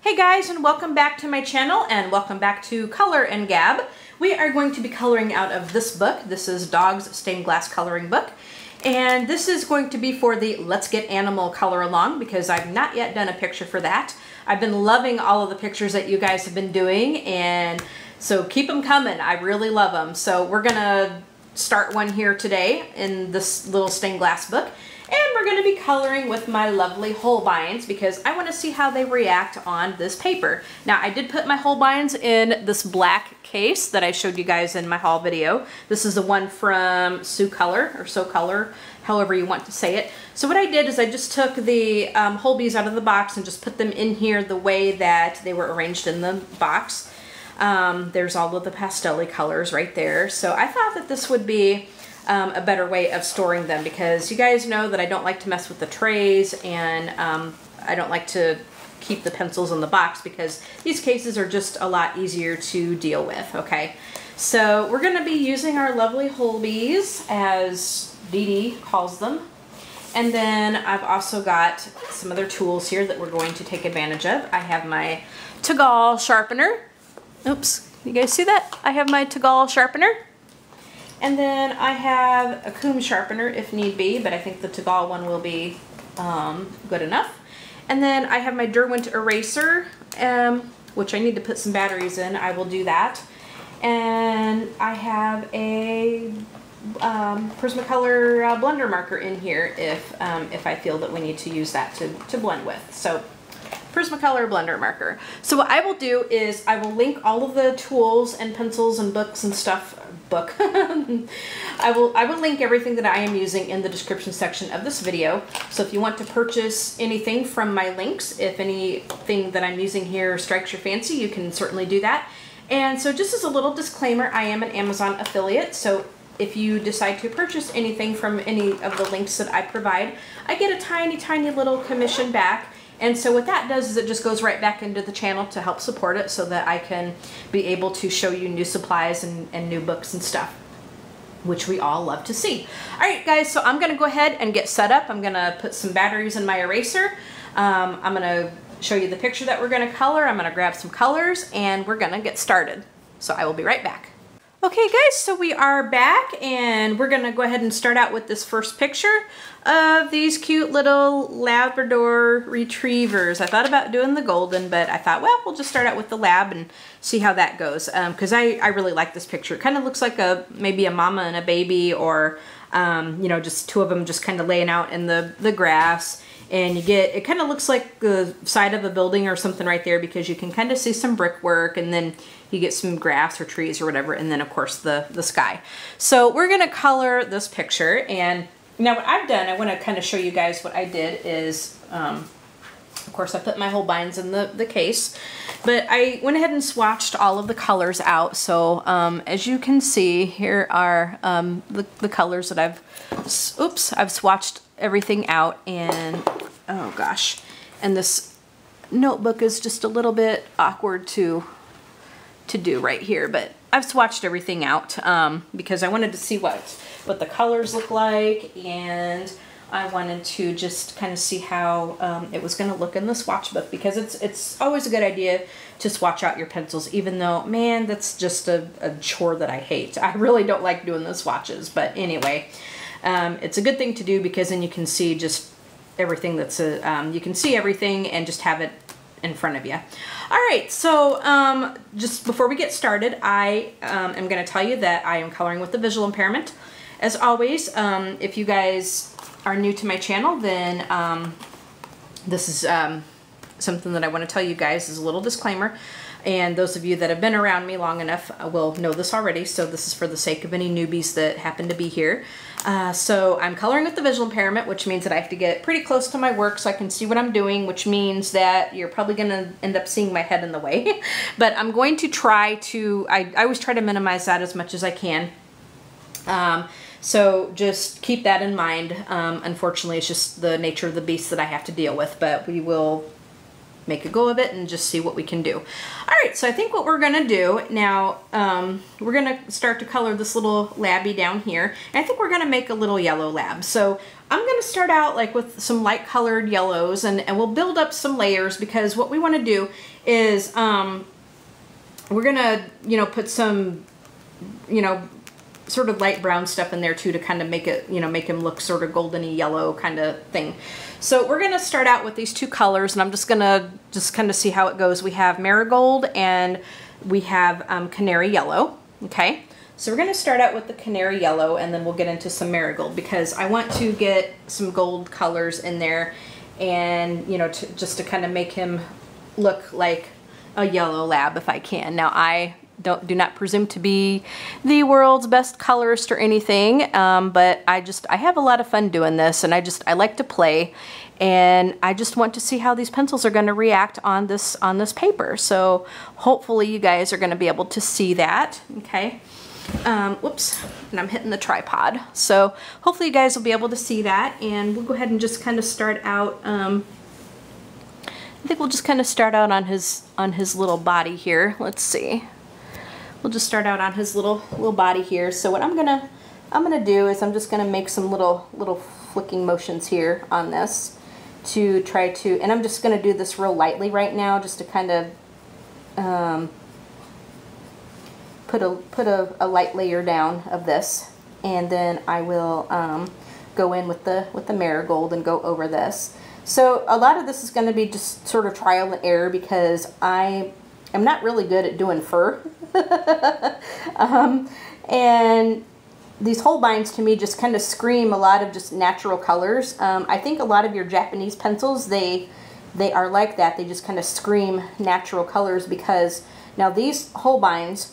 Hey guys, and welcome back to my channel, and welcome back to Color Gab. We are going to be coloring out of this book. This is Dog's Stained Glass Coloring Book. And this is going to be for the Let's Get Animal color along, because I've not yet done a picture for that. I've been loving all of the pictures that you guys have been doing, and so keep them coming. I really love them. So we're gonna start one here today in this little stained glass book. And we're going to be coloring with my lovely Holbeins because I want to see how they react on this paper. Now, I did put my Holbeins in this black case that I showed you guys in my haul video. This is the one from So Color, however you want to say it. So what I did is I just took the Holbeins out of the box and just put them in here the way that they were arranged in the box. There's all of the pastel colors right there. So I thought that this would be a better way of storing them, because you guys know that I don't like to mess with the trays, and I don't like to keep the pencils in the box because these cases are just a lot easier to deal with, okay? So we're gonna be using our lovely Holbeins, as Dee Dee calls them. And then I've also got some other tools here that we're going to take advantage of. I have my Tagall sharpener. Oops, you guys see that? I have my Tagall sharpener. And then I have a comb sharpener if need be, but I think the Tagall one will be good enough. And then I have my Derwent eraser, which I need to put some batteries in. I will do that. And I have a Prismacolor blender marker in here if I feel that we need to use that to blend with. So Prismacolor blender marker. So what I will do is I will link all of the tools and pencils and books and stuff. I will link everything that I am using in the description section of this video. So if you want to purchase anything from my links, if anything that I'm using here strikes your fancy, you can certainly do that. And so just as a little disclaimer, I am an Amazon affiliate, so if you decide to purchase anything from any of the links that I provide, I get a tiny little commission back. And so what that does is it just goes right back into the channel to help support it, so that I can be able to show you new supplies and new books and stuff, which we all love to see. All right, guys, so I'm going to go ahead and get set up. I'm going to put some batteries in my eraser. I'm going to show you the picture that we're going to color. I'm going to grab some colors, and we're going to get started. So I will be right back. Okay guys, so we are back, and we're gonna go ahead and start out with this first picture of these cute little Labrador retrievers. I thought about doing the golden, but I thought, well, we'll just start out with the lab and see how that goes, because I really like this picture. It kind of looks like maybe a mama and a baby, or you know, just two of them just kind of laying out in the grass. And it kind of looks like the side of a building or something right there, because you can kind of see some brickwork, and then you get some grass or trees or whatever, and then of course the sky. So we're gonna color this picture, and now what I've done, I want to kind of show you guys what I did is, of course I put my Holbeins in the case, but I went ahead and swatched all of the colors out. So as you can see, here are the colors that I've swatched everything out, and oh gosh, and this notebook is just a little bit awkward to do right here, but I've swatched everything out because I wanted to see what the colors look like, and I wanted to just kind of see how it was going to look in the swatch book, because it's always a good idea to swatch out your pencils, even though, man, that's just a chore that I hate. I really don't like doing the swatches, but anyway, it's a good thing to do, because then you can see just everything that's you can see everything and just have it in front of you. All right, so just before we get started, I am going to tell you that I am coloring with a visual impairment. As always, if you guys are new to my channel, then this is something that I want to tell you guys as a little disclaimer. And those of you that have been around me long enough will know this already, so this is for the sake of any newbies that happen to be here. So I'm coloring with the visual impairment, which means that I have to get pretty close to my work so I can see what I'm doing, which means that you're probably going to end up seeing my head in the way. But I'm going to try to, I always try to minimize that as much as I can. So just keep that in mind. Unfortunately, it's just the nature of the beast that I have to deal with, but we will make a go of it and just see what we can do. All right, so I think what we're gonna do now, we're gonna start to color this little labby down here. And I think we're gonna make a little yellow lab. So I'm gonna start out like with some light colored yellows, and we'll build up some layers, because what we wanna do is we're gonna, you know, put some, you know, sort of light brown stuff in there too, to kind of make it, you know, make him look sort of goldeny yellow kind of thing. So we're gonna start out with these two colors, and I'm just gonna kind of see how it goes. We have marigold and we have canary yellow. Okay, so we're gonna start out with the canary yellow, and then we'll get into some marigold, because I want to get some gold colors in there, and you know, just to kind of make him look like a yellow lab if I can. Now I do not presume to be the world's best colorist or anything, but I have a lot of fun doing this, and I like to play, and I just want to see how these pencils are going to react on this paper. So hopefully you guys are going to be able to see that. Okay. Whoops, and I'm hitting the tripod. So hopefully you guys will be able to see that, and we'll go ahead and just kind of start out. I think we'll just kind of start out on his little body here. Let's see. We'll just start out on his little body here. So what I'm gonna do is I'm just gonna make some little flicking motions here on this to try to, and I'm just gonna do this real lightly right now, just to kind of put a light layer down of this, and then I will go in with the marigold and go over this. So a lot of this is going to be just sort of trial and error, because I am not really good at doing fur. And these Holbeins to me just kind of scream a lot of just natural colors. I think a lot of your Japanese pencils, they are like that. They just kind of scream natural colors, because now these Holbeins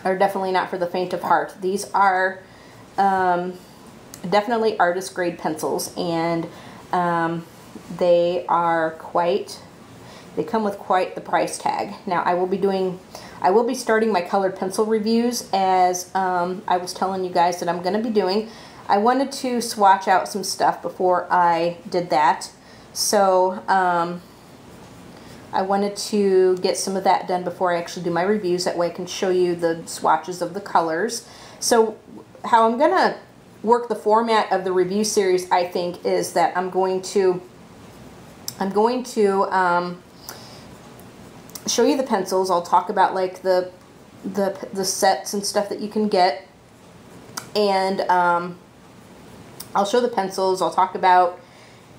are definitely not for the faint of heart. These are definitely artist grade pencils, and they come with quite the price tag. Now I will be starting my colored pencil reviews, as I was telling you guys that I'm going to be doing. I wanted to swatch out some stuff before I did that, so I wanted to get some of that done before I actually do my reviews. That way I can show you the swatches of the colors. So how I'm going to work the format of the review series, I think, is that I'm going to show you the pencils. I'll talk about like the sets and stuff that you can get, and I'll show the pencils. I'll talk about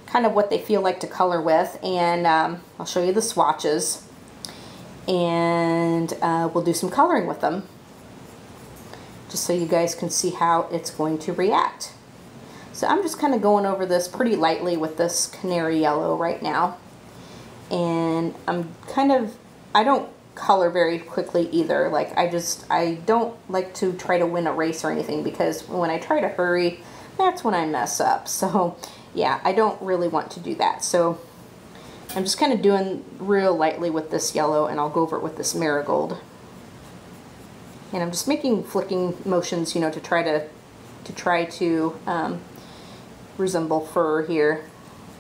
kind of what they feel like to color with, and I'll show you the swatches, and we'll do some coloring with them, just so you guys can see how it's going to react. So I'm just kind of going over this pretty lightly with this canary yellow right now, and I don't color very quickly either. Like I don't like to try to win a race or anything, because when I try to hurry, that's when I mess up. So yeah, I don't really want to do that. So I'm just kind of doing real lightly with this yellow, and I'll go over it with this marigold. And I'm just making flicking motions, you know, to try to resemble fur here.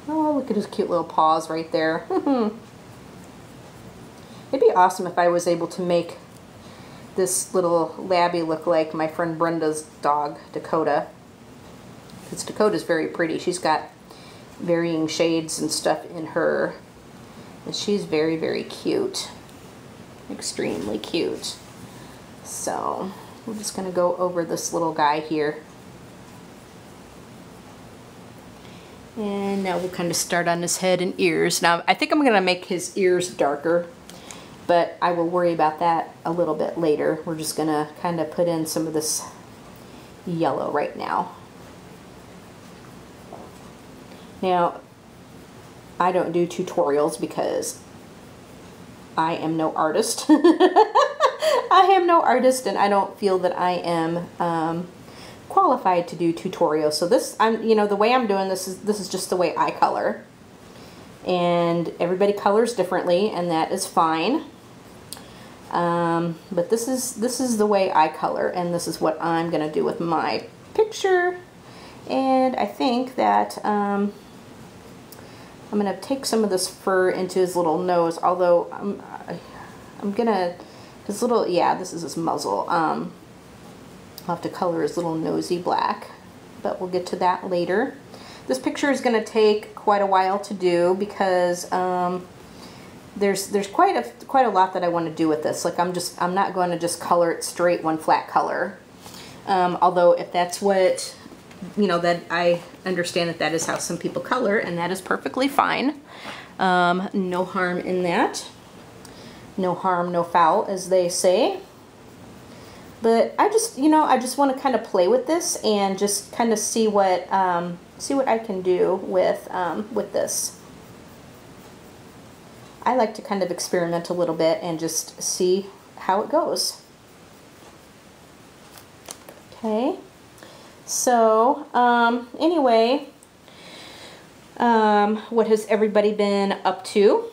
Oh, look at his cute little paws right there. It'd be awesome if I was able to make this little labby look like my friend Brenda's dog, Dakota. Because Dakota's very pretty. She's got varying shades and stuff in her. And she's very, very cute. Extremely cute. So we're just going to go over this little guy here. And now we'll kind of start on his head and ears. Now I think I'm going to make his ears darker, but I will worry about that a little bit later. We're just going to kind of put in some of this yellow right now. Now, I don't do tutorials because I am no artist. I am no artist, and I don't feel that I am qualified to do tutorials. So this, you know, the way I'm doing this is just the way I color, and everybody colors differently, and that is fine. But this is the way I color, and this is what I'm gonna do with my picture. And I think that I'm gonna take some of this fur into his little nose, although I'm gonna, his little, yeah, this is his muzzle. I'll have to color his little nosy black, but we'll get to that later. This picture is gonna take quite a while to do because there's quite a lot that I want to do with this. Like I'm not going to just color it straight one flat color. Although if that's what, you know, that I understand that is how some people color, and that is perfectly fine. No harm in that. No harm, no foul, as they say. But I just, you know, I just want to kind of play with this and just kind of see what I can do with this. I like to kind of experiment a little bit and just see how it goes. Okay. So, anyway, what has everybody been up to?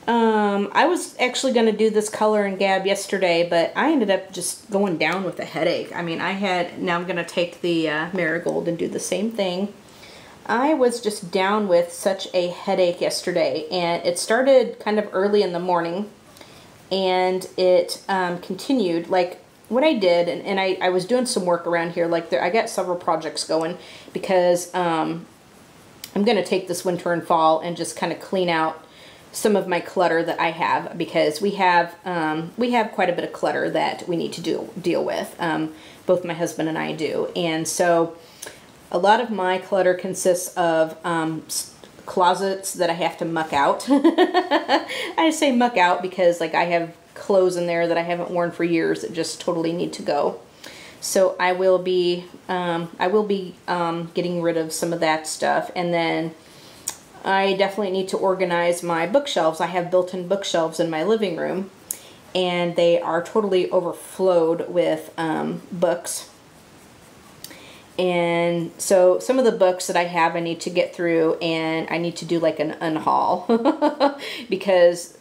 I was actually going to do this Color Gab yesterday, but I ended up just going down with a headache. I mean, now I'm going to take the Marigold and do the same thing. I was just down with such a headache yesterday, and it started kind of early in the morning, and it continued. Like, what I did, and I was doing some work around here, like I got several projects going, because I'm going to take this winter and fall and just kind of clean out some of my clutter that I have, because we have quite a bit of clutter that we need to deal with. Both my husband and I do, and so a lot of my clutter consists of closets that I have to muck out. I say muck out because, like, I have clothes in there that I haven't worn for years that just totally need to go. So I will be getting rid of some of that stuff, and then I definitely need to organize my bookshelves. I have built-in bookshelves in my living room, and they are totally overflowed with books. And so some of the books that I have I need to get through, and I need to do like an unhaul because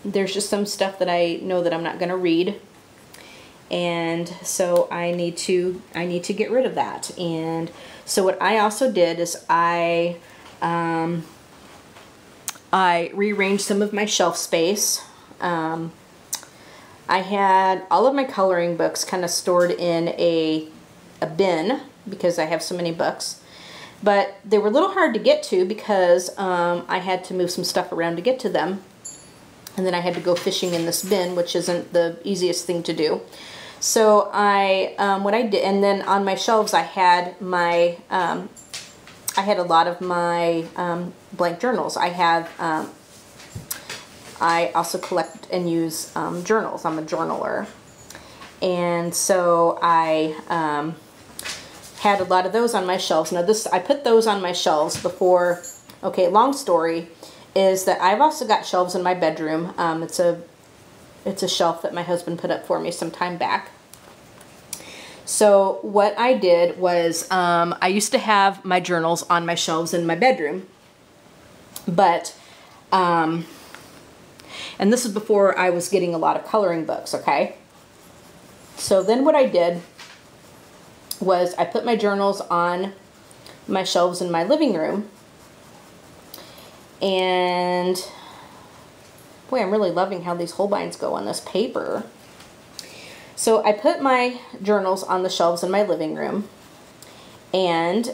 there's just some stuff that I know that I'm not going to read, and so I need to get rid of that. And so what I also did is I rearranged some of my shelf space. I had all of my coloring books kind of stored in a bin because I have so many books, but they were a little hard to get to because I had to move some stuff around to get to them, and then I had to go fishing in this bin, which isn't the easiest thing to do. So what I did, and then on my shelves I had a lot of my blank journals. I also collect and use journals. I'm a journaler, and so I had a lot of those on my shelves. Now I put those on my shelves before. Okay, long story is that I've also got shelves in my bedroom. It's a shelf that my husband put up for me some time back. So what I did was I used to have my journals on my shelves in my bedroom, but and this is before I was getting a lot of coloring books, okay? So then what I did was I put my journals on my shelves in my living room, and boy, I'm really loving how these Holbeins go on this paper. So I put my journals on the shelves in my living room, and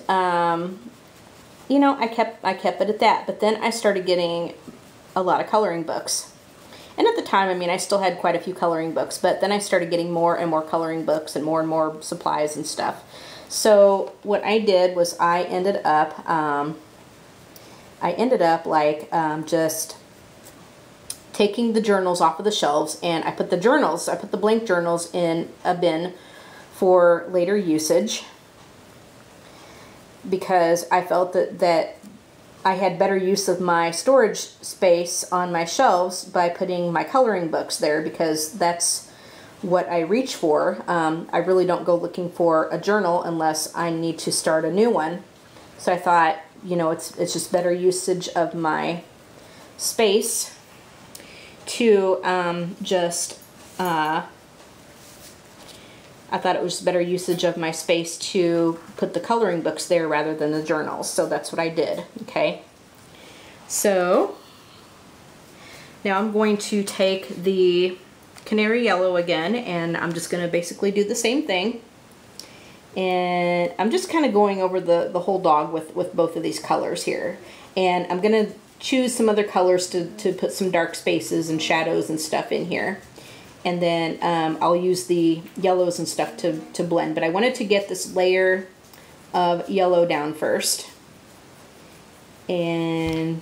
you know, I kept it at that. But then I started getting a lot of coloring books. And at the time, I mean, I still had quite a few coloring books, but then I started getting more and more coloring books and more supplies and stuff. So what I did was I ended up like just taking the journals off of the shelves, and I put the blank journals in a bin for later usage, because I felt that I had better use of my storage space on my shelves by putting my coloring books there, because that's what I reach for. I really don't go looking for a journal unless I need to start a new one. So I thought, you know, it's just better usage of my space to I thought it was better usage of my space to put the coloring books there rather than the journals. So that's what I did, okay? So now I'm going to take the canary yellow again, and I'm just gonna basically do the same thing. And I'm just kind of going over the whole dog with both of these colors here. And I'm gonna choose some other colors to put some dark spaces and shadows and stuff in here. And then I'll use the yellows and stuff to blend. But I wanted to get this layer of yellow down first. And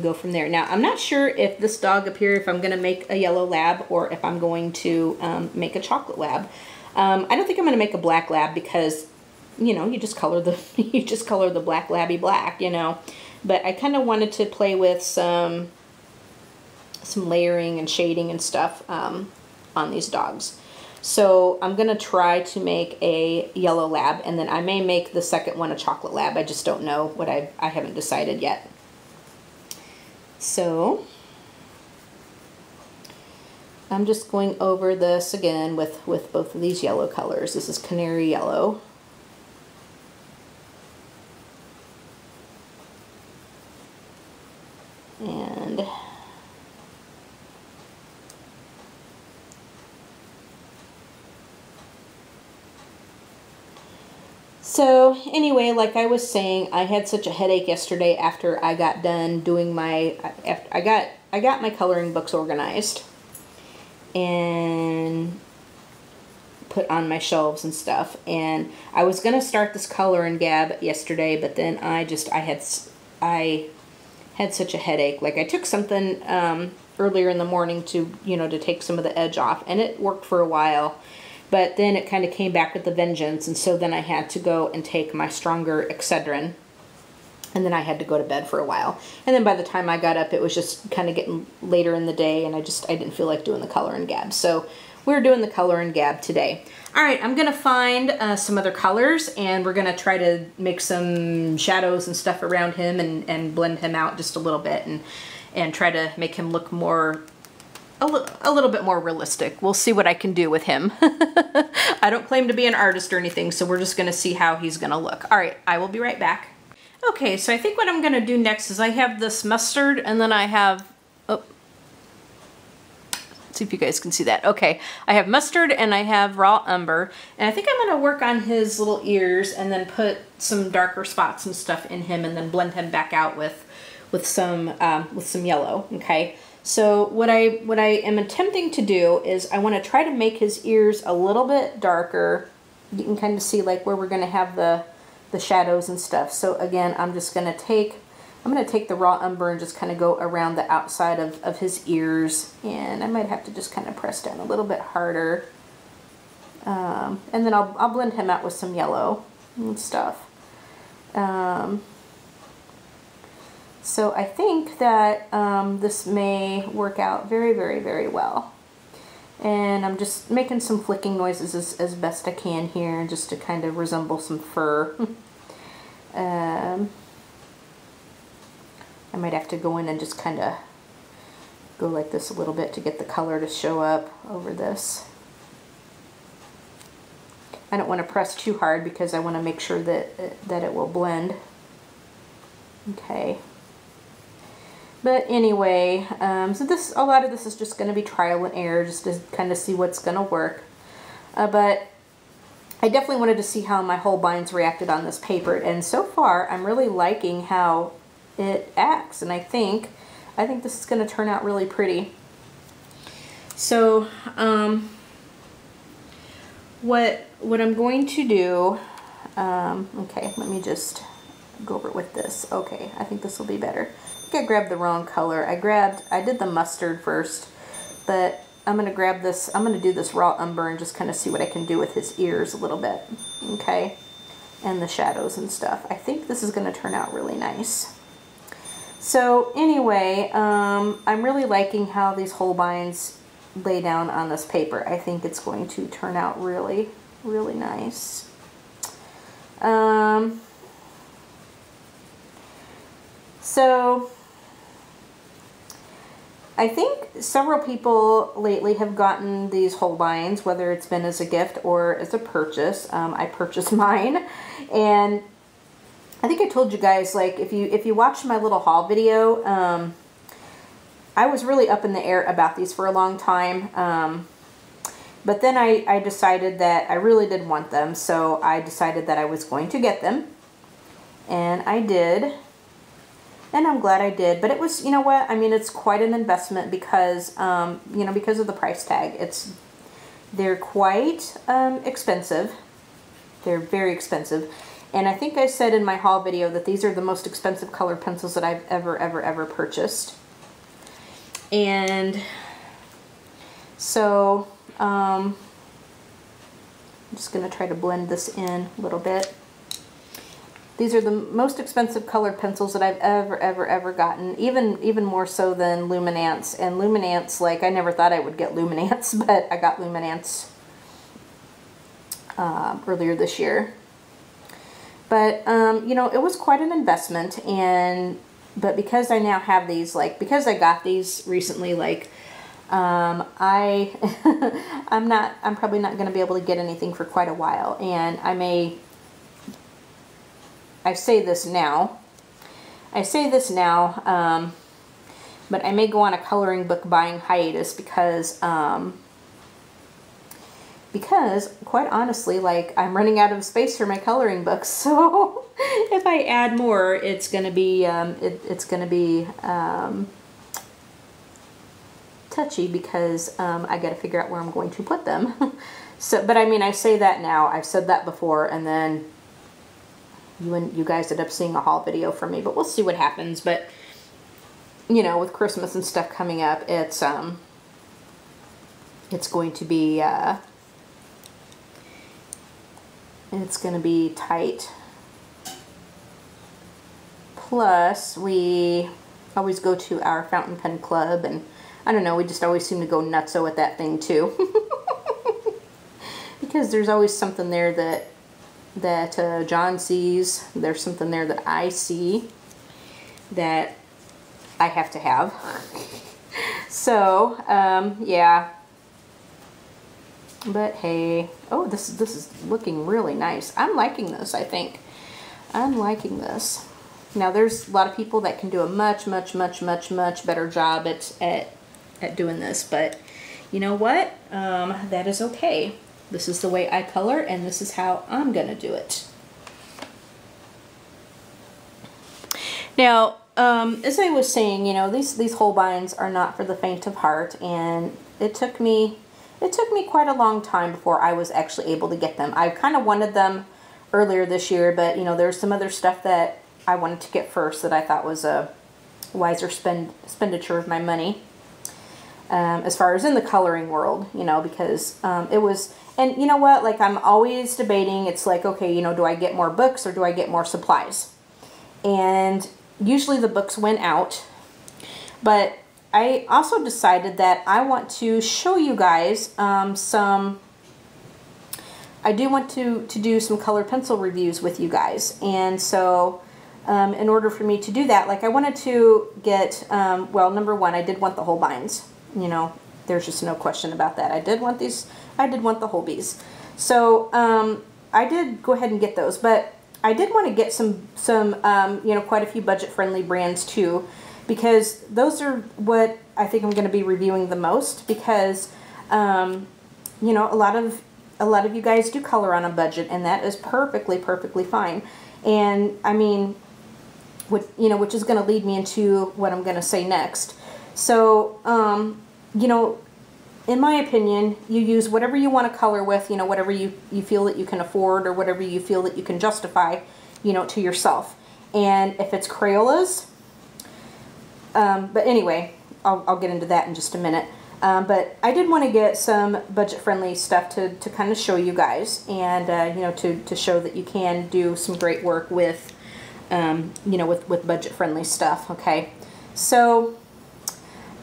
go from there. Now, I'm not sure if this dog up here, if I'm going to make a yellow lab or if I'm going to make a chocolate lab. I don't think I'm going to make a black lab because, you know, you just color the black labby black, you know. But I kind of wanted to play with some layering and shading and stuff on these dogs. So I'm going to try to make a yellow lab, and then I may make the second one a chocolate lab. I just don't know what I haven't decided yet. So I'm just going over this again with both of these yellow colors. This is canary yellow. And so anyway, like I was saying, I had such a headache yesterday after I got done doing my, I got my coloring books organized and put on my shelves and stuff. And I was going to start this Color Gab yesterday, but then I had such a headache. Like I took something earlier in the morning to, you know, to take some of the edge off, and it worked for a while. But then it kind of came back with the vengeance, and so then I had to go and take my stronger Excedrin, and then I had to go to bed for a while. And then by the time I got up, it was just kind of getting later in the day, and I didn't feel like doing the Color Gab. So we're doing the Color Gab today. All right, I'm gonna find some other colors, and we're gonna try to make some shadows and stuff around him and blend him out just a little bit and try to make him look more a little bit more realistic. We'll see what I can do with him. I don't claim to be an artist or anything, so we're just gonna see how he's gonna look. All right, I will be right back. Okay, so I think what I'm gonna do next is I have this mustard, and then I have, oh, let's see if you guys can see that. Okay, I have mustard and I have raw umber, and I think I'm gonna work on his little ears and then put some darker spots and stuff in him and then blend him back out with some yellow, okay? So what I am attempting to do is I want to try to make his ears a little bit darker. You can kind of see like where we're going to have the shadows and stuff. So again, I'm going to take the raw umber and just kind of go around the outside of his ears, and I might have to just kind of press down a little bit harder. And then I'll blend him out with some yellow and stuff. So I think that this may work out very, very, very well. And I'm just making some flicking noises as best I can here, just to kind of resemble some fur. I might have to go in and just kind of go like this a little bit to get the color to show up over this. I don't want to press too hard because I want to make sure that it will blend. Okay. But anyway, so a lot of this is just going to be trial and error, just to kind of see what's going to work. But I definitely wanted to see how my Holbeins reacted on this paper, and so far I'm really liking how it acts, and I think this is going to turn out really pretty. So what I'm going to do, okay, let me just go over it with this. Okay, I think this will be better. I grabbed the wrong color. I did the mustard first, but I'm going to grab this, I'm going to do this raw umber and just kind of see what I can do with his ears a little bit, okay, and the shadows and stuff. I think this is going to turn out really nice. So anyway, I'm really liking how these Holbeins lay down on this paper. I think it's going to turn out really, really nice. So I think several people lately have gotten these Holbeins, whether it's been as a gift or as a purchase. I purchased mine, and I think I told you guys, like, if you watched my little haul video, I was really up in the air about these for a long time. But then I decided that I really did want them, so I decided that I was going to get them, and I did. And I'm glad I did, but it was, you know what, I mean, it's quite an investment because, you know, because of the price tag. They're quite expensive. They're very expensive. And I think I said in my haul video that these are the most expensive colored pencils that I've ever purchased. And so, I'm just going to try to blend this in a little bit. These are the most expensive colored pencils that I've ever gotten, even more so than Luminance. And Luminance, like, I never thought I would get Luminance, but I got Luminance earlier this year. But, you know, it was quite an investment, but because I now have these, like, because I got these recently, like, I'm probably not going to be able to get anything for quite a while, and I say this now, but I may go on a coloring book buying hiatus because quite honestly, like, I'm running out of space for my coloring books. So if I add more, it's gonna be touchy because I got to figure out where I'm going to put them. So, but I mean, I say that now. I've said that before, and then you guys end up seeing a haul video from me, but we'll see what happens. But, you know, with Christmas and stuff coming up, it's going to be tight. Plus, we always go to our fountain pen club, and I don't know, we just always seem to go nutso at that thing too. Because there's always something there that John sees. There's something there that I see that I have to have. So, yeah. But hey, oh, this is looking really nice. I'm liking this, I think. I'm liking this. Now, there's a lot of people that can do a much better job at doing this, but you know what? That is okay. This is the way I color, and this is how I'm gonna do it. Now, as I was saying, you know, these Holbeins are not for the faint of heart, and it took me quite a long time before I was actually able to get them. I kind of wanted them earlier this year, but you know, there's some other stuff that I wanted to get first that I thought was a wiser expenditure of my money. As far as in the coloring world, you know, because it was, and you know what, like, I'm always debating. It's like, okay, you know, do I get more books or do I get more supplies? And usually the books went out, but I also decided that I want to show you guys I do want to do some colored pencil reviews with you guys. And so in order for me to do that, like, I wanted to get, well, number one, I did want the Holbeins. You know, there's just no question about that. I did want these. I did want the Holbeins. So I did go ahead and get those, but I did want to get some you know, quite a few budget-friendly brands too, because those are what I think I'm going to be reviewing the most. Because you know, a lot of you guys do color on a budget, and that is perfectly fine. And I mean, you know, which is going to lead me into what I'm going to say next. So, you know, in my opinion, you use whatever you want to color with, you know, whatever you feel that you can afford, or whatever you feel that you can justify, you know, to yourself. And if it's Crayolas, but anyway, I'll get into that in just a minute. But I did want to get some budget-friendly stuff to kind of show you guys, and, you know, to show that you can do some great work with, you know, with budget-friendly stuff, okay? So,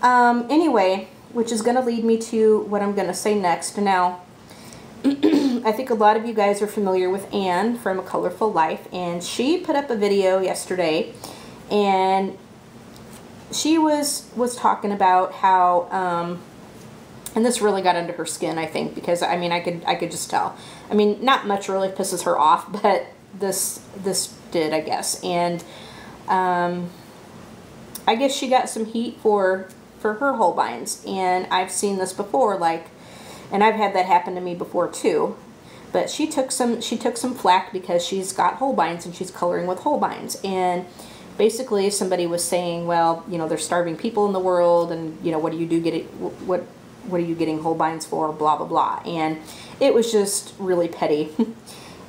anyway, which is going to lead me to what I'm going to say next. Now, I think a lot of you guys are familiar with Anne from A Colorful Life, and she put up a video yesterday, and she was talking about how, and this really got under her skin, I think, because I mean, I could just tell. I mean, not much really pisses her off, but this did, I guess. And I guess she got some heat for her Holbeins, and I've seen this before, like, and I've had that happen to me before too. But she took some flack because she's got Holbeins and she's coloring with Holbeins, and basically somebody was saying, well, you know, there's starving people in the world, and you know, what are you getting Holbeins for, blah blah blah. And it was just really petty.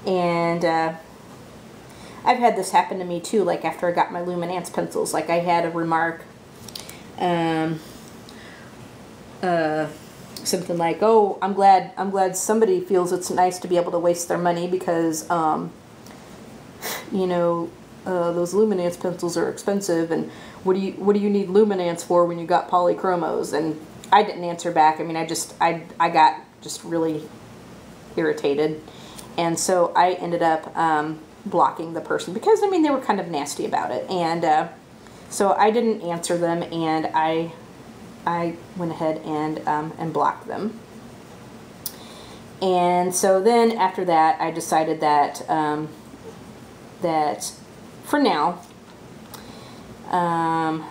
And I've had this happen to me too, like after I got my Luminance pencils. Like I had a remark, something like, oh, I'm glad somebody feels it's nice to be able to waste their money because, you know, those Luminance pencils are expensive, and what do you need Luminance for when you got polychromos? And I didn't answer back. I mean, I got just really irritated, and so I ended up blocking the person because, I mean, they were kind of nasty about it. And so I didn't answer them, and I went ahead and blocked them. And so then after that, I decided that that for now, and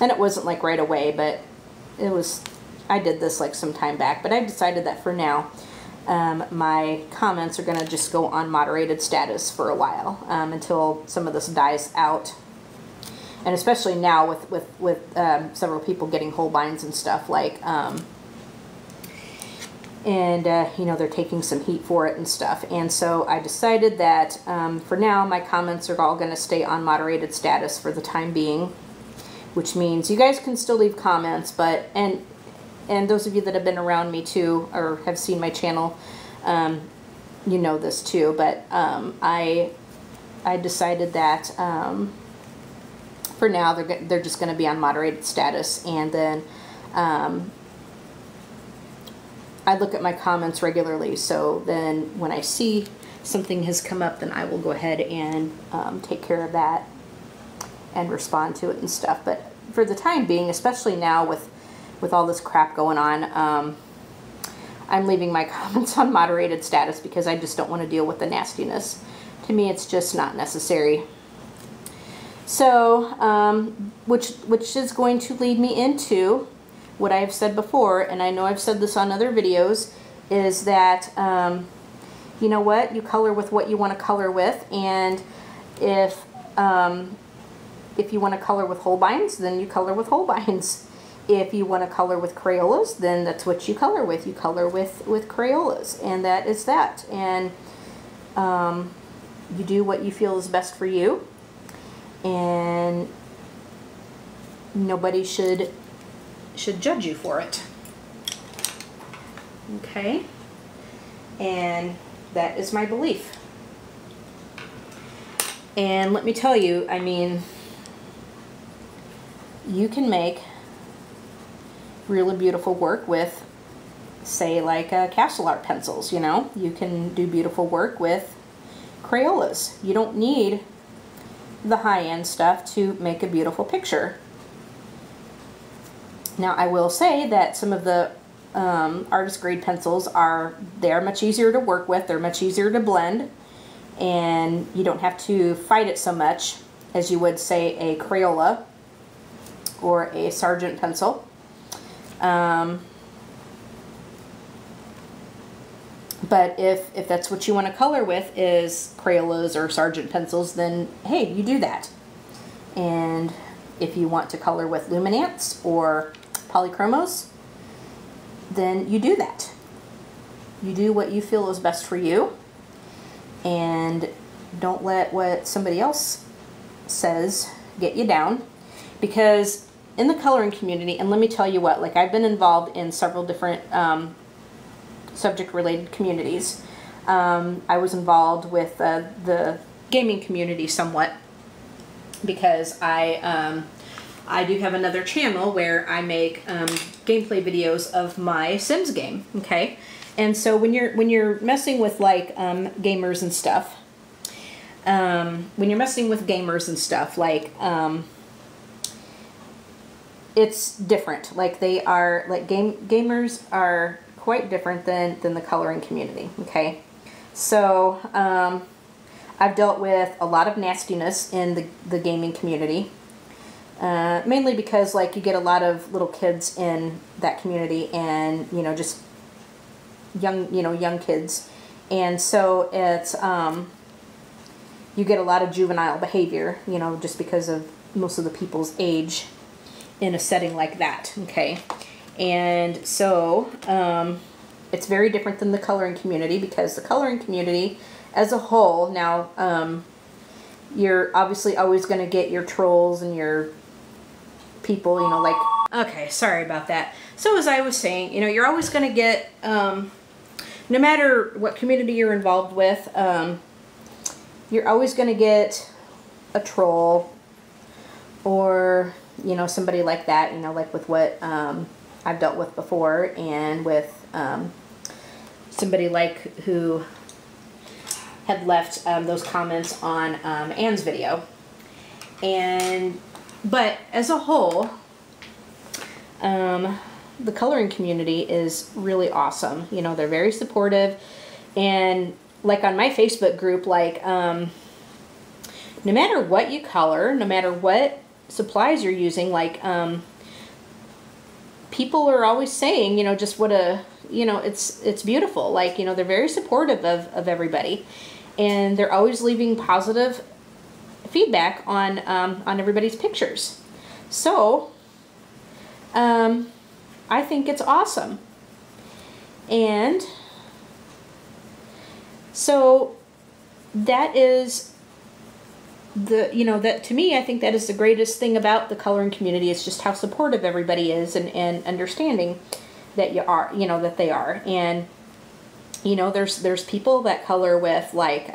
it wasn't like right away, but it was, I did this like some time back, but I decided that for now, my comments are gonna just go on moderated status for a while, until some of this dies out. And especially now with several people getting Holbeins and stuff, like, you know, they're taking some heat for it and stuff. And so I decided that for now, my comments are all going to stay on moderated status for the time being, which means you guys can still leave comments, but, and those of you that have been around me too, or have seen my channel, you know this too, but I decided that for now, they're just going to be on moderated status, and then I look at my comments regularly, so then when I see something has come up, then I will go ahead and take care of that and respond to it and stuff. But for the time being, especially now with all this crap going on, I'm leaving my comments on moderated status because I just don't want to deal with the nastiness. To me, it's just not necessary. So, which is going to lead me into what I have said before, and I know I've said this on other videos, is that, you know what, you color with what you want to color with, and if you want to color with Holbeins, then you color with Holbeins. If you want to color with Crayolas, then that's what you color with. You color with Crayolas, and that is that. And you do what you feel is best for you. And nobody should judge you for it. Okay? And that is my belief. And let me tell you, I mean, you can make really beautiful work with, say, like castle art pencils, you know? You can do beautiful work with Crayolas. You don't need the high-end stuff to make a beautiful picture. Now, I will say that some of the artist grade pencils they're much easier to work with, they're much easier to blend, and you don't have to fight it so much as you would, say, a Crayola or a Sargent pencil. But if that's what you want to color with, is Crayolas or Sargent pencils, then hey, you do that. And if you want to color with Luminance or polychromos, then you do that. You do what you feel is best for you, and don't let what somebody else says get you down. Because in the coloring community, and let me tell you what, like, I've been involved in several different subject-related communities. I was involved with the gaming community somewhat, because I do have another channel where I make gameplay videos of my Sims game. Okay, and so when you're messing with like gamers and stuff, it's different. Like they are, like gamers are quite different than the coloring community, okay? So, I've dealt with a lot of nastiness in the gaming community. Mainly because, like, you get a lot of little kids in that community and, you know, just young kids. And so it's, you get a lot of juvenile behavior, you know, just because of most of the people's age in a setting like that, okay? And so, it's very different than the coloring community, because the coloring community as a whole, now, you're obviously always going to get your trolls and your people, you know, like, okay, sorry about that. So as I was saying, you know, you're always going to get, no matter what community you're involved with, you're always going to get a troll or, you know, somebody like that, you know, like with what I've dealt with before, and with somebody like who had left those comments on Anne's video. But as a whole, the coloring community is really awesome. You know, they're very supportive, and like on my Facebook group, like, no matter what you color, no matter what supplies you're using, like, people are always saying, you know, just what a, you know, it's beautiful. Like, you know, they're very supportive of everybody, and they're always leaving positive feedback on everybody's pictures. So, I think it's awesome. And so that is the, you know, that to me, I think that is the greatest thing about the coloring community, is just how supportive everybody is, and understanding that you are, you know, that they are. And, you know, there's people that color with, like,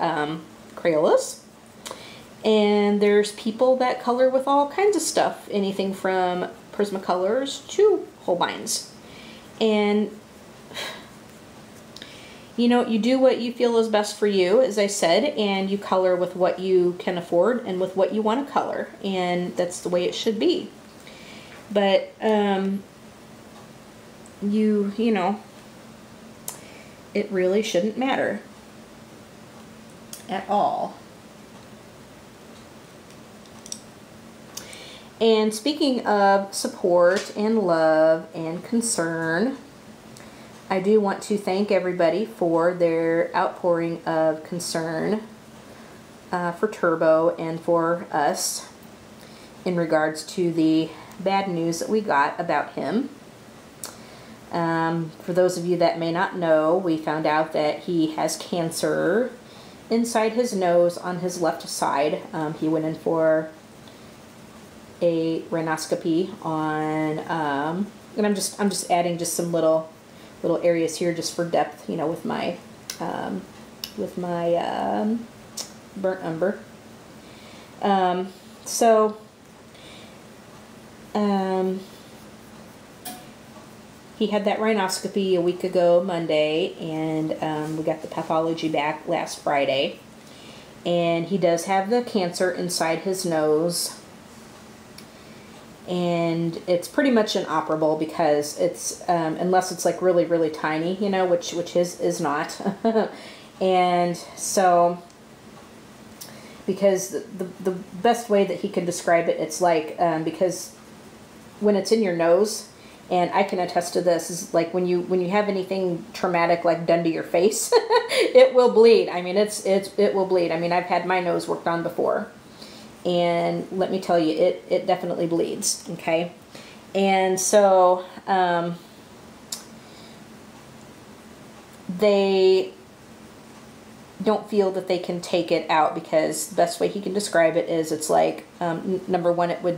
Crayolas, and there's people that color with all kinds of stuff, anything from Prismacolors to Holbeins. And, you know, you do what you feel is best for you, as I said, and you color with what you can afford and with what you want to color, and that's the way it should be. But, you know, it really shouldn't matter at all. And speaking of support and love and concern, I do want to thank everybody for their outpouring of concern for Turbo and for us in regards to the bad news that we got about him. For those of you that may not know, we found out that he has cancer inside his nose on his left side. He went in for a rhinoscopy on, and I'm just adding just some little areas here just for depth, you know, with my burnt umber. He had that rhinoscopy a week ago Monday, and we got the pathology back last Friday, and he does have the cancer inside his nose. And it's pretty much inoperable, because it's, unless it's like really, really tiny, you know, which his is not. And so, because the best way that he could describe it, it's like, because when it's in your nose, and I can attest to this, is like when you have anything traumatic like done to your face, it will bleed. I mean, it will bleed. I mean, I've had my nose worked on before. And let me tell you, it definitely bleeds, okay? And so, they don't feel that they can take it out, because the best way he can describe it is, it's like, number one, it would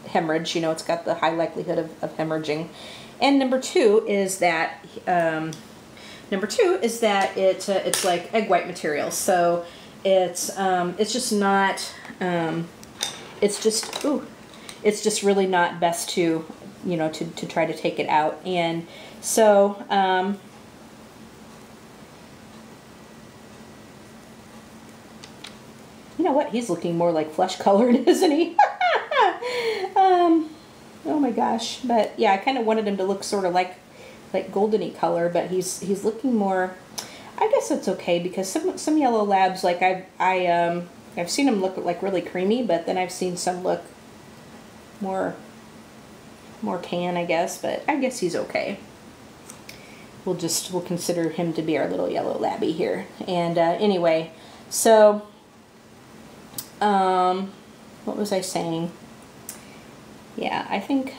hemorrhage, you know, it's got the high likelihood of hemorrhaging. And number two is that, it's like egg white material, so it's just not, it's just really not best to, you know, to try to take it out. And so, you know what, he's looking more like flesh colored, isn't he? my gosh. But yeah, I kind of wanted him to look sort of like goldeny color, but he's looking more. I guess it's okay because some yellow labs, like I've seen them look like really creamy, but then I've seen some look more tan, I guess. But I guess he's okay. We'll consider him to be our little yellow labby here. And anyway, so what was I saying? Yeah, I think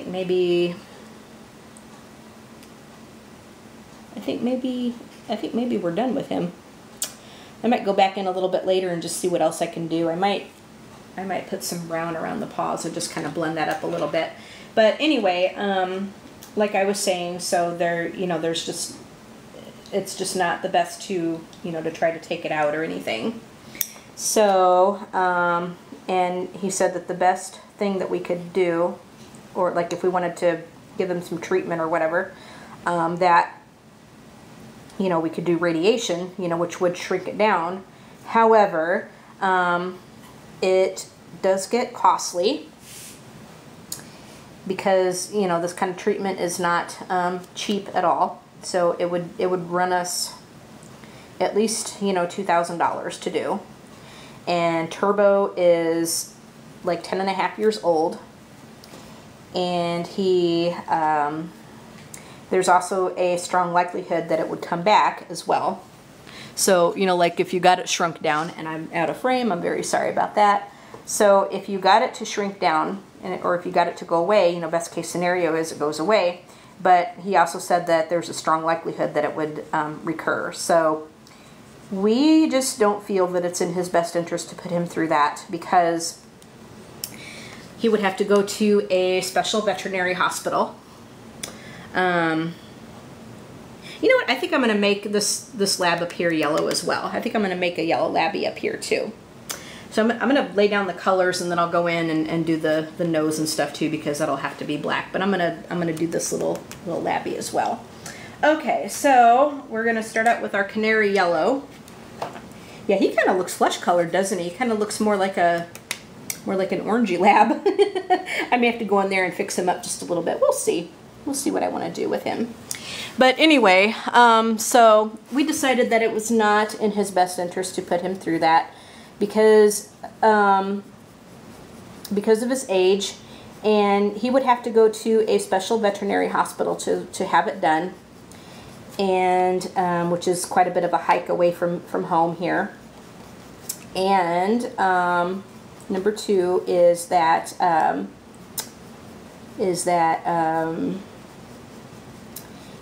maybe we're done with him. I might go back in a little bit later and just see what else I can do. I might put some brown around the paws and just kind of blend that up a little bit. But anyway, like I was saying, so it's just not the best to, to try to take it out or anything. So, and he said that the best thing that we could do, or like if we wanted to give them some treatment or whatever, that, we could do radiation, which would shrink it down. However, it does get costly because, this kind of treatment is not cheap at all. So it would run us at least, $2,000 to do. And Turbo is like 10.5 years old. And he, there's also a strong likelihood that it would come back as well. So, like if you got it shrunk down, and I'm out of frame, I'm very sorry about that. So if you got it to shrink down, or if you got it to go away, best case scenario is it goes away. But he also said that there's a strong likelihood that it would recur. So we just don't feel that it's in his best interest to put him through that, because he would have to go to a special veterinary hospital. You know what? I think I'm going to make this lab up here yellow as well. I think I'm going to make a yellow labby up here too. So I'm going to lay down the colors, and then I'll go in and do the nose and stuff too, because that'll have to be black. But I'm gonna do this little labby as well. Okay, so we're going to start out with our canary yellow. Yeah, he kind of looks flesh colored, doesn't he? He kind of looks more like an orangey lab. I may have to go in there and fix him up just a little bit. We'll see. We'll see what I want to do with him. But anyway, so we decided that it was not in his best interest to put him through that because of his age, and he would have to go to a special veterinary hospital to have it done, and which is quite a bit of a hike away from home here. And number two is that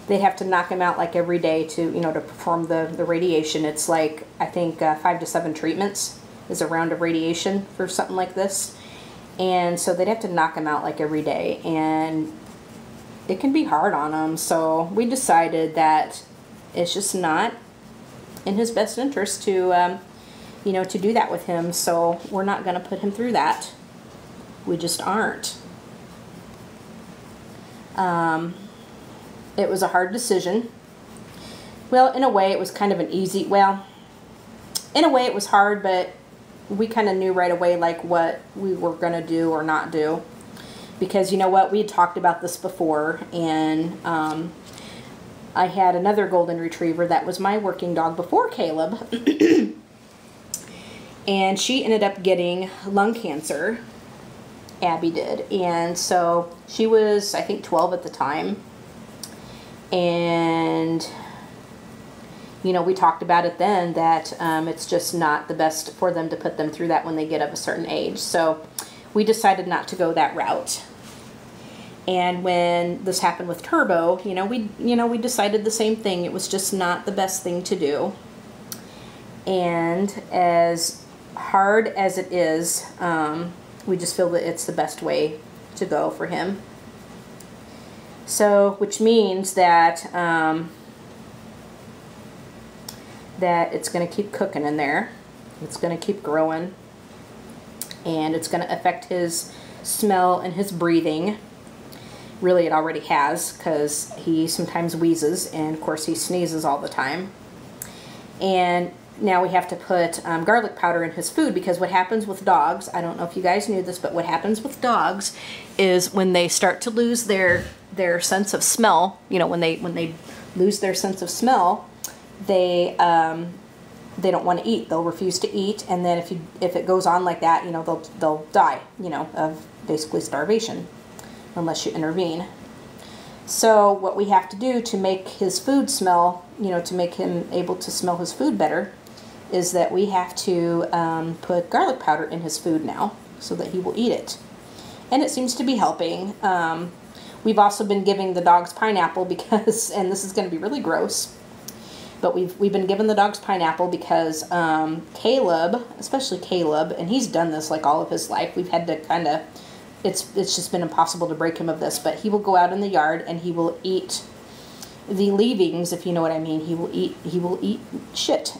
they'd have to knock him out like every day to to perform the radiation. It's like, I think 5 to 7 treatments is a round of radiation for something like this, and so they'd have to knock him out like every day, and it can be hard on him. So we decided that it's just not in his best interest to to do that with him, so we're not going to put him through that. We just aren't. It was a hard decision. Well, in a way it was kind of an easy, well, in a way it was hard, but we kind of knew right away like what we were going to do or not do. Because you know what, we had talked about this before, and I had another golden retriever that was my working dog before Caleb. And she ended up getting lung cancer. Abby did. And so she was, I think, 12 at the time. And we talked about it then that it's just not the best for them to put them through that when they get of a certain age. So we decided not to go that route. And when this happened with Turbo, we decided the same thing. It was just not the best thing to do. And as hard as it is, we just feel that it's the best way to go for him. So, which means that that it's going to keep cooking in there. It's going to keep growing, and it's going to affect his smell and his breathing. Really, it already has, because he sometimes wheezes, and of course he sneezes all the time. And now we have to put garlic powder in his food, because what happens with dogs, I don't know if you guys knew this, but what happens with dogs is when they start to lose their sense of smell, you know, when they lose their sense of smell, they don't want to eat. They'll refuse to eat, and then if it goes on like that, you know, they'll die, you know, of basically starvation, unless you intervene. So what we have to do to make his food smell, you know, to make him able to smell his food better, is that we have to put garlic powder in his food now, so that he will eat it. And it seems to be helping. We've also been giving the dogs pineapple because, and this is going to be really gross, but we've been giving the dogs pineapple because Caleb, especially Caleb, and he's done this like all of his life. We've had to kind of, it's just been impossible to break him of this, but he will go out in the yard and he will eat the leavings, if you know what I mean. He will eat shit.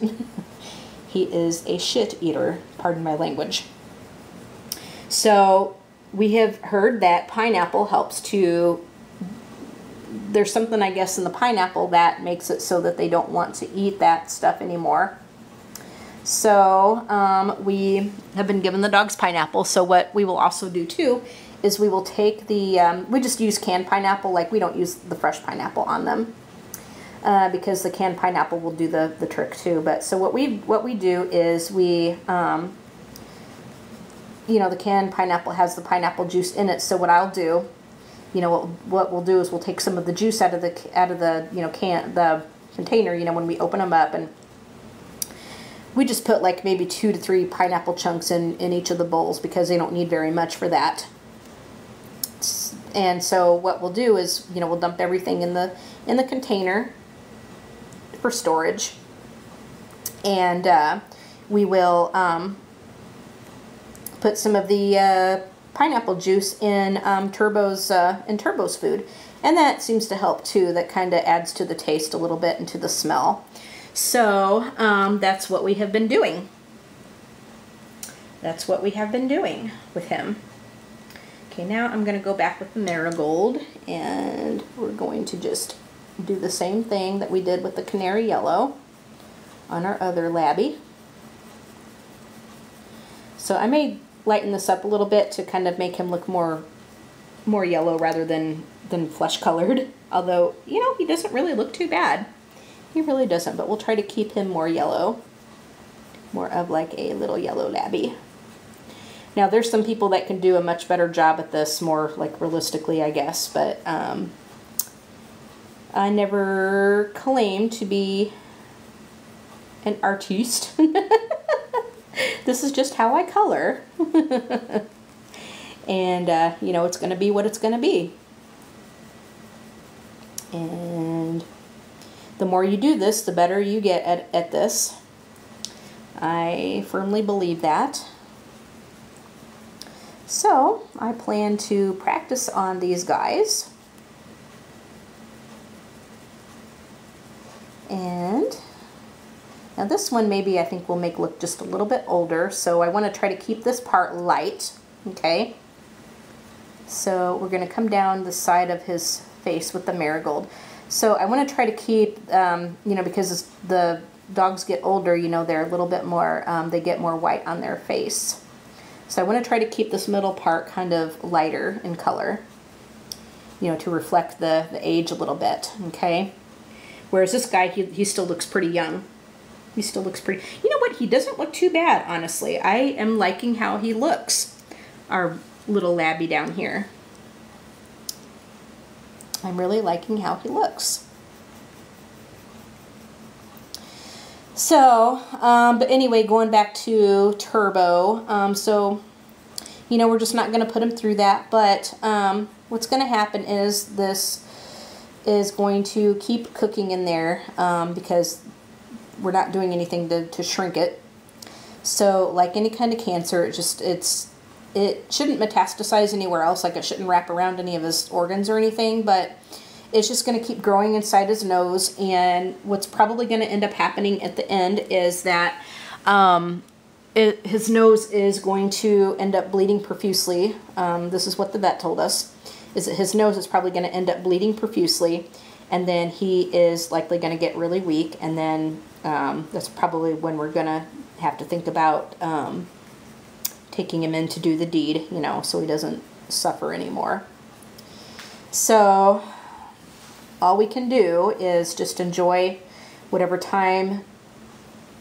He is a shit eater, pardon my language. So we have heard that pineapple helps to, there's something, I guess, in the pineapple that makes it so that they don't want to eat that stuff anymore. So we have been giving the dogs pineapple. So what we will also do too is we will take the, we just use canned pineapple, like we don't use the fresh pineapple on them. Because the canned pineapple will do the trick too. But so what we do is we, you know, the canned pineapple has the pineapple juice in it. So what I'll do, you know, what we'll do is we'll take some of the juice out of the you know, the container, you know, when we open them up, and we just put like maybe 2 to 3 pineapple chunks in each of the bowls, because they don't need very much for that. And so what we'll do is, you know, we'll dump everything in the container for storage, and we will put some of the pineapple juice in Turbo's food, and that seems to help too. That kind of adds to the taste a little bit and to the smell. So that's what we have been doing. That's what we have been doing with him. Okay, now I'm going to go back with the marigold, and we're going to just do the same thing that we did with the canary yellow on our other labby. So I may lighten this up a little bit to kind of make him look more yellow rather than flesh colored. Although, you know, he doesn't really look too bad. He really doesn't, but we'll try to keep him more yellow. More of like a little yellow labby. Now there's some people that can do a much better job at this, more like realistically, I guess, but I never claimed to be an artiste. This is just how I color. And, you know, it's going to be what it's going to be. And the more you do this, the better you get at this. I firmly believe that. So, I plan to practice on these guys. And now this one maybe I think will make look just a little bit older, so I want to try to keep this part light, okay? So we're going to come down the side of his face with the marigold. So I want to try to keep, you know, because as the dogs get older, you know, they're a little bit more, they get more white on their face. So I want to try to keep this middle part kind of lighter in color, you know, to reflect the age a little bit, okay? Whereas this guy, he still looks pretty young. He still looks pretty, you know what, he doesn't look too bad, honestly. I am liking how he looks, our little labby down here. I'm really liking how he looks. So, but anyway, going back to Turbo, so, you know, we're just not going to put him through that, but what's going to happen is this is going to keep cooking in there because we're not doing anything to shrink it. So, like any kind of cancer, it shouldn't metastasize anywhere else, like it shouldn't wrap around any of his organs or anything, but it's just going to keep growing inside his nose, and what's probably going to end up happening at the end is that his nose is going to end up bleeding profusely. This is what the vet told us, is that his nose is probably going to end up bleeding profusely, and then he is likely going to get really weak, and then that's probably when we're going to have to think about taking him in to do the deed, you know, so he doesn't suffer anymore. So all we can do is just enjoy whatever time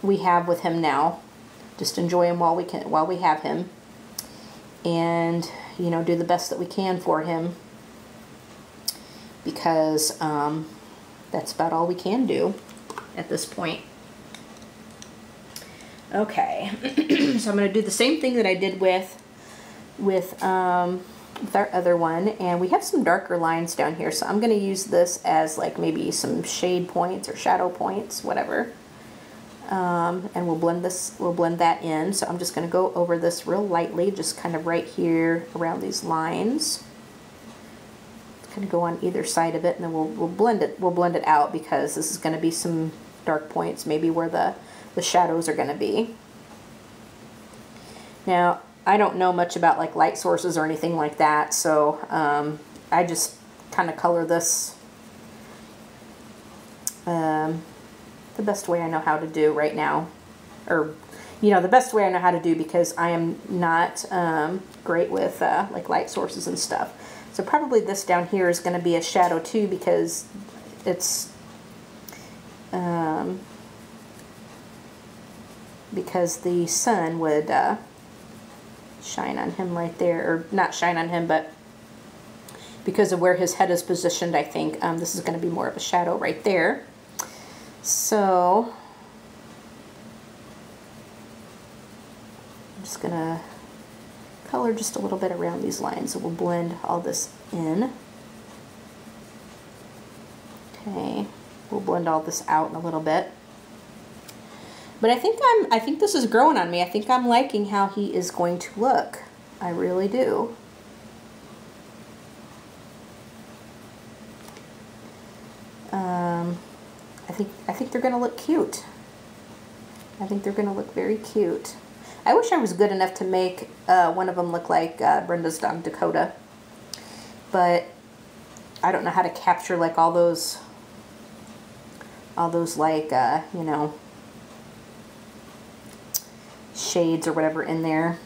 we have with him now. Just enjoy him while we have him, and you know, do the best that we can for him, because that's about all we can do at this point. Okay, so I'm going to do the same thing that I did with our other one, and we have some darker lines down here, so I'm going to use this as like maybe some shade points or shadow points, whatever. And we'll blend that in. So I'm just going to go over this real lightly, just kind of right here around these lines. Kind of go on either side of it, and then we'll blend it out, because this is going to be some dark points, maybe where the shadows are going to be. Now, I don't know much about like light sources or anything like that, so I just kind of color this the best way I know how to do right now, or you know, the best way I know how to do, because I am not great with like light sources and stuff. So probably this down here is going to be a shadow too, because it's because the sun would shine on him right there, or not shine on him, but because of where his head is positioned, I think this is going to be more of a shadow right there. So I'm just going to color just a little bit around these lines, so we'll blend all this in. Okay, we'll blend all this out in a little bit. But I think this is growing on me. I think I'm liking how he is going to look. I really do. I think they're going to look cute. I think they're going to look very cute. I wish I was good enough to make one of them look like Brenda's dog Dakota, but I don't know how to capture like all those like you know, shades or whatever in there,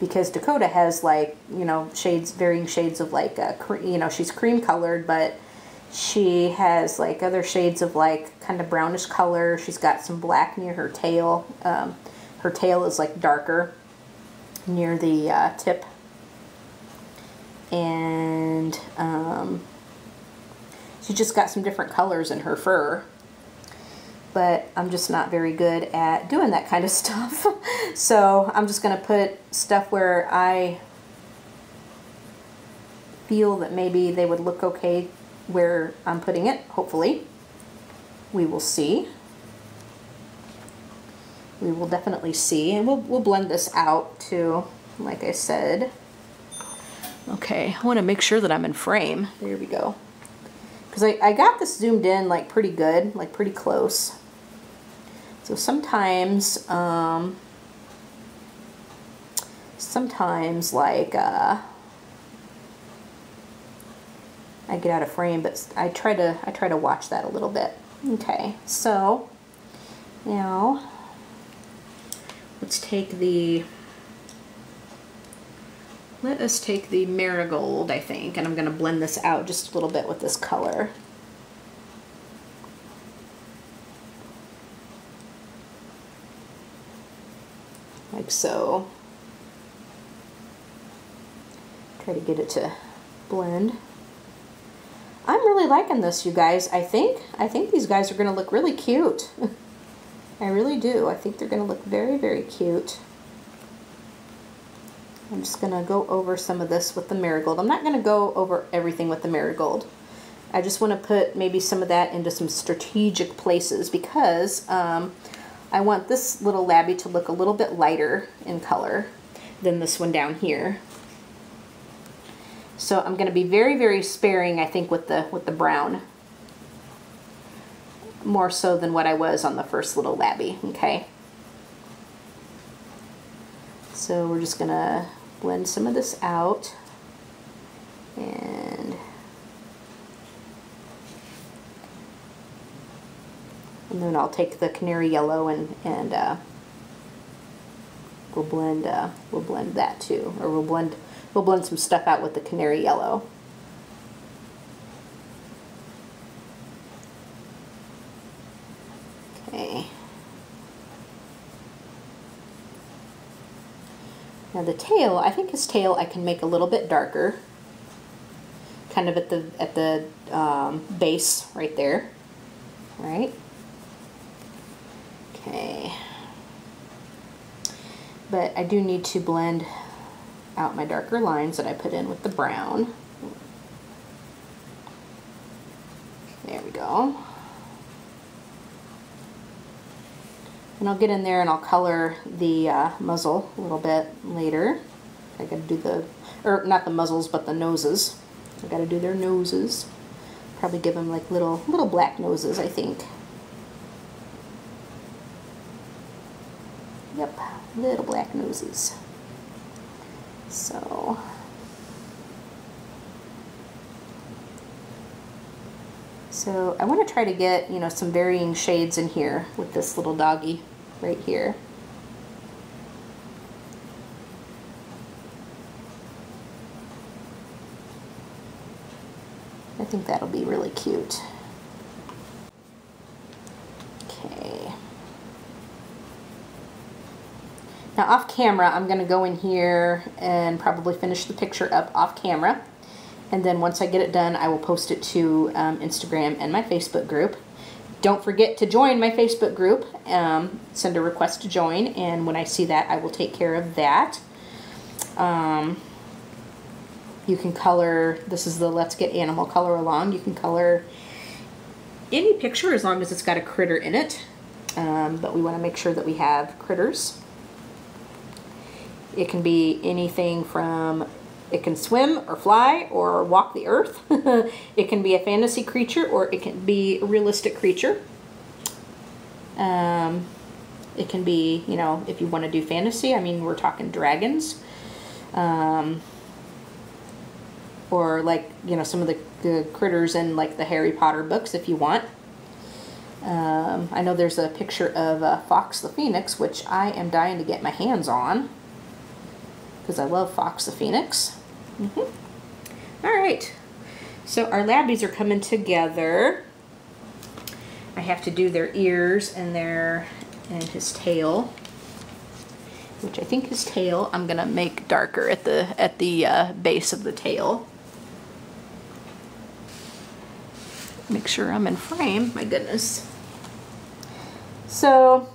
because Dakota has like, you know, varying shades of like you know, she's cream colored, but she has like other shades of like kind of brownish color. She's got some black near her tail. Her tail is like darker near the tip, and she's just got some different colors in her fur. But I'm just not very good at doing that kind of stuff. So I'm just going to put stuff where I feel that maybe they would look okay where I'm putting it, hopefully. We will see. We will definitely see, and we'll blend this out too, like I said. Okay, I want to make sure that I'm in frame. There we go. Because I got this zoomed in like pretty good, like pretty close. So sometimes like I get out of frame, but I try to watch that a little bit. Okay, so now let us take the marigold, I think, and I'm going to blend this out just a little bit with this color. Like so. Try to get it to blend. I'm really liking this, you guys. I think these guys are going to look really cute. I really do. I think they're going to look very, very cute. I'm just going to go over some of this with the marigold. I'm not going to go over everything with the marigold. I just want to put maybe some of that into some strategic places, because I want this little labby to look a little bit lighter in color than this one down here. So I'm going to be very, very sparing, I think, with the brown. More so than what I was on the first little labby, okay? So we're just going to blend some of this out. And And then I'll take the canary yellow and we'll blend that too, or we'll blend some stuff out with the canary yellow. Okay. Now the tail, I think his tail I can make a little bit darker, kind of at the base right there, right? Okay. But I do need to blend out my darker lines that I put in with the brown. There we go. And I'll get in there and I'll color the muzzle a little bit later. I gotta do the, or not the muzzles, but the noses. I gotta do their noses. Probably give them like little black noses, I think. Yep, little black noses. So I want to try to get, you know, some varying shades in here with this little doggy right here. I think that'll be really cute. Okay. Now off camera, I'm going to go in here and probably finish the picture up off camera. And then once I get it done, I will post it to Instagram and my Facebook group. Don't forget to join my Facebook group. Send a request to join, and when I see that, I will take care of that. You can color, this is the Let's Get Animal Color Along. You can color any picture as long as it's got a critter in it. But we want to make sure that we have critters. It can be anything from, it can swim or fly or walk the earth. It can be a fantasy creature or it can be a realistic creature. It can be, you know, if you want to do fantasy, I mean, we're talking dragons. Or like, you know, some of the critters in like the Harry Potter books if you want. I know there's a picture of Fox the Phoenix, which I am dying to get my hands on because I love Fox the Phoenix. All right, so our labbies are coming together. I have to do their ears and his tail, which I think his tail I'm gonna make darker at the base of the tail. Make sure I'm in frame. My goodness. So,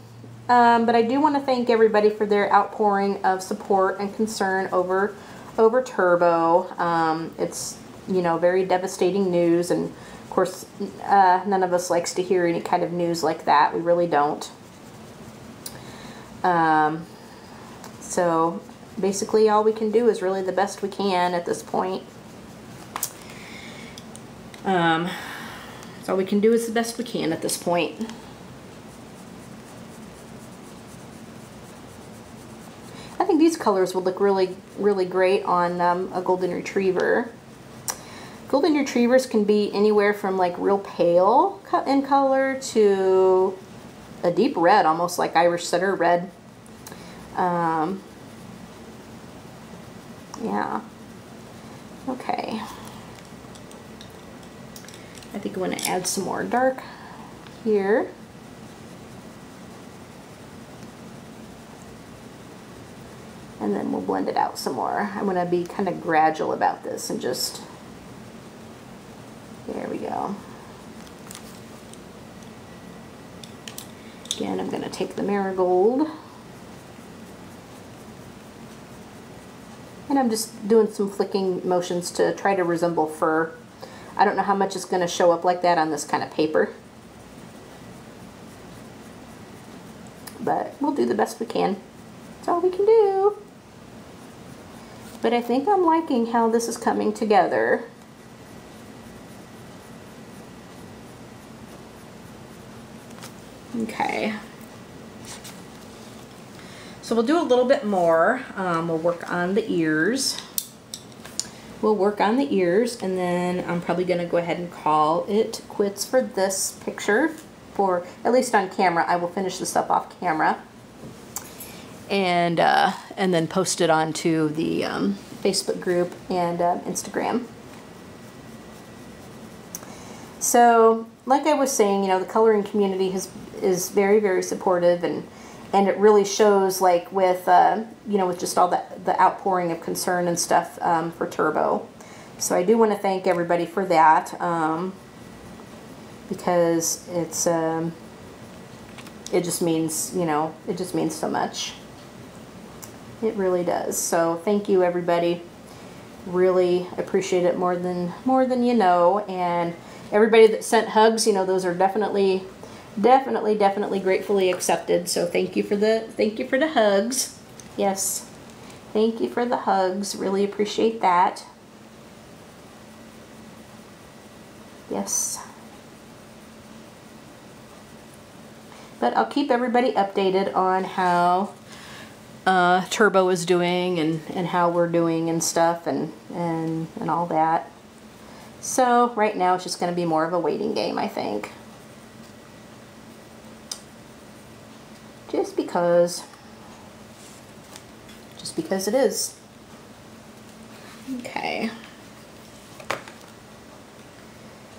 but I do want to thank everybody for their outpouring of support and concern over Turbo. It's, you know, very devastating news, and of course none of us likes to hear any kind of news like that. We really don't. So basically all we can do is really the best we can at this point. So all we can do is the best we can at this point. I think these colors would look really, really great on a golden retriever. Golden retrievers can be anywhere from like real pale in color to a deep red, almost like Irish setter red. Yeah. Okay. I think I want to add some more dark here. And then we'll blend it out some more. I'm going to be kind of gradual about this and just, there we go. Again, I'm going to take the marigold. And I'm just doing some flicking motions to try to resemble fur. I don't know how much is going to show up like that on this kind of paper. But we'll do the best we can. That's all we can do. But I think I'm liking how this is coming together. Okay. So we'll do a little bit more. We'll work on the ears. We'll work on the ears, and then I'm probably going to go ahead and call it quits for this picture. for, at least on camera. I will finish this up off camera and then post it onto the Facebook group and Instagram. So, like I was saying, you know, the coloring community is very, very supportive, and it really shows, like with you know, with just all the outpouring of concern and stuff for Turbo. So I do want to thank everybody for that, because it's it just means, you know, it just means so much. It really does. So thank you, everybody. Really appreciate it more than you know. And everybody that sent hugs, you know, those are definitely gratefully accepted. So thank you for the hugs. Yes, thank you for the hugs. Really appreciate that. Yes. But I'll keep everybody updated on how Turbo is doing and how we're doing and stuff and all that. So right now it's just going to be more of a waiting game, I think. Just because it is. Okay.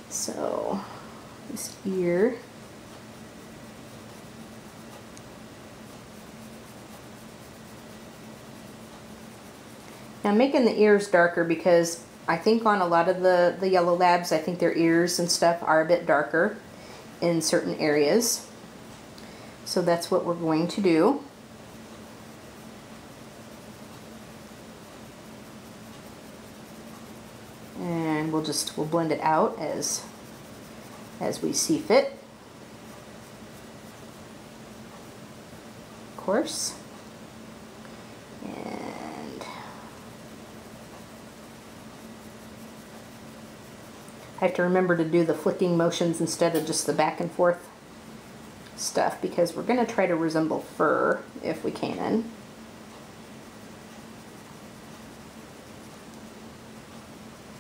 So this ear. Now I'm making the ears darker because I think on a lot of the yellow labs, I think their ears and stuff are a bit darker in certain areas. So that's what we're going to do. And we'll blend it out as we see fit. Of course. And I have to remember to do the flicking motions instead of just the back and forth stuff, because we're going to try to resemble fur if we can.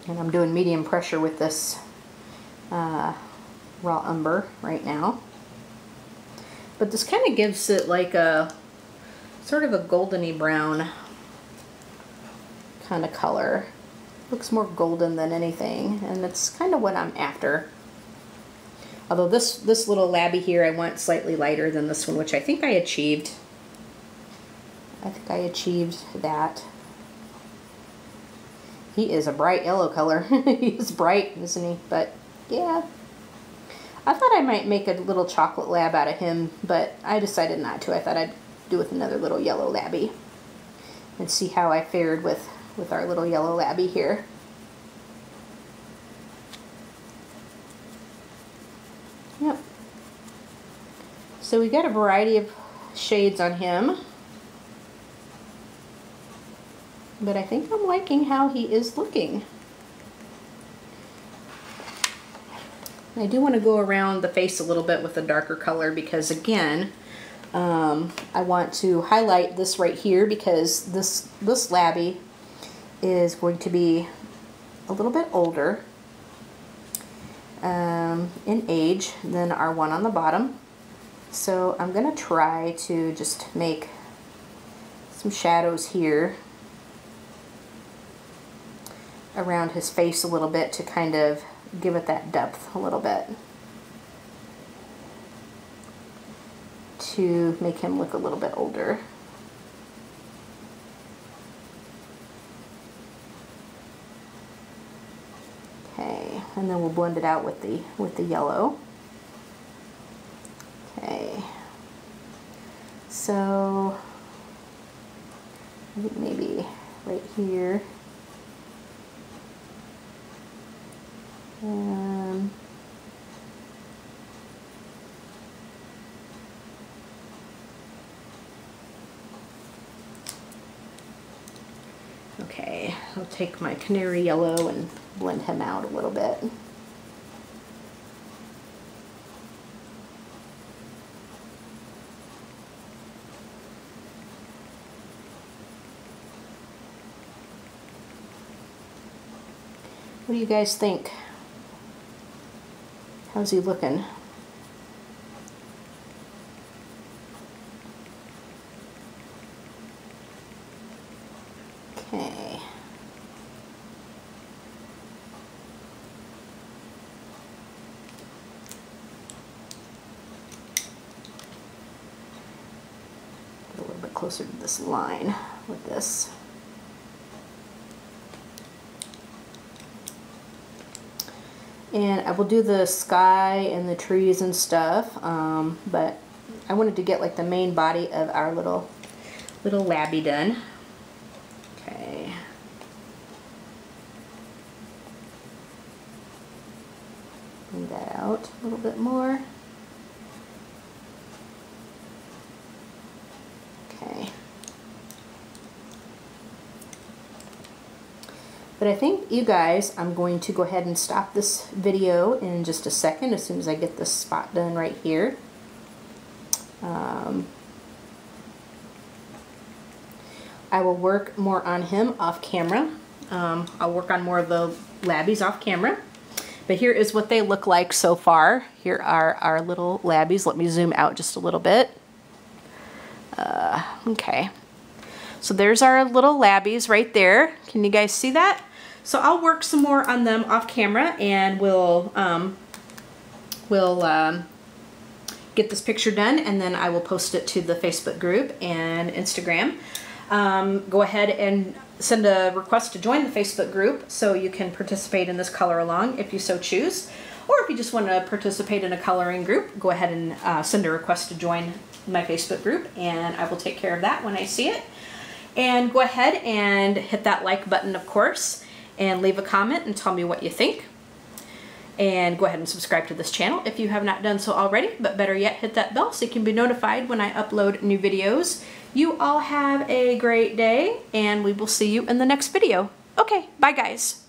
And I'm doing medium pressure with this raw umber right now. But this kind of gives it like a sort of a goldeny brown kind of color. Looks more golden than anything, and that's kind of what I'm after. Although this little labby here I want slightly lighter than this one, which I think I achieved. I think I achieved that. He is a bright yellow color. He's bright, isn't he? But yeah. I thought I might make a little chocolate lab out of him, but I decided not to. I thought I'd do with another little yellow labby and see how I fared with our little yellow labby here. Yep. So we got a variety of shades on him. But I think I'm liking how he is looking. I do want to go around the face a little bit with a darker color because, again, I want to highlight this right here because this labby is going to be a little bit older in age than our one on the bottom. So I'm going to try to just make some shadows here around his face a little bit to kind of give it that depth a little bit, to make him look a little bit older. Okay, and then we'll blend it out with the yellow. Okay, so I think maybe right here. Okay, I'll take my canary yellow and blend him out a little bit. What do you guys think? How's he looking? Okay. Get a little bit closer to this line with this. And I will do the sky and the trees and stuff, but I wanted to get like the main body of our little labby done. Okay. Bring that out a little bit more. Okay. But I think, you guys, I'm going to go ahead and stop this video in just a second as soon as I get this spot done right here. I will work more on him off camera. I'll work on more of the labbies off camera. But here is what they look like so far. Here are our little labbies. Let me zoom out just a little bit. Okay. So there's our little labbies right there. Can you guys see that? So I'll work some more on them off camera, and we'll get this picture done, and then I will post it to the Facebook group and Instagram. Go ahead and send a request to join the Facebook group so you can participate in this color along if you so choose. Or if you just want to participate in a coloring group, go ahead and send a request to join my Facebook group, and I will take care of that when I see it. And go ahead and hit that like button, of course, and leave a comment and tell me what you think. And go ahead and subscribe to this channel if you have not done so already, but better yet, hit that bell so you can be notified when I upload new videos. You all have a great day, and we will see you in the next video. Okay, bye guys.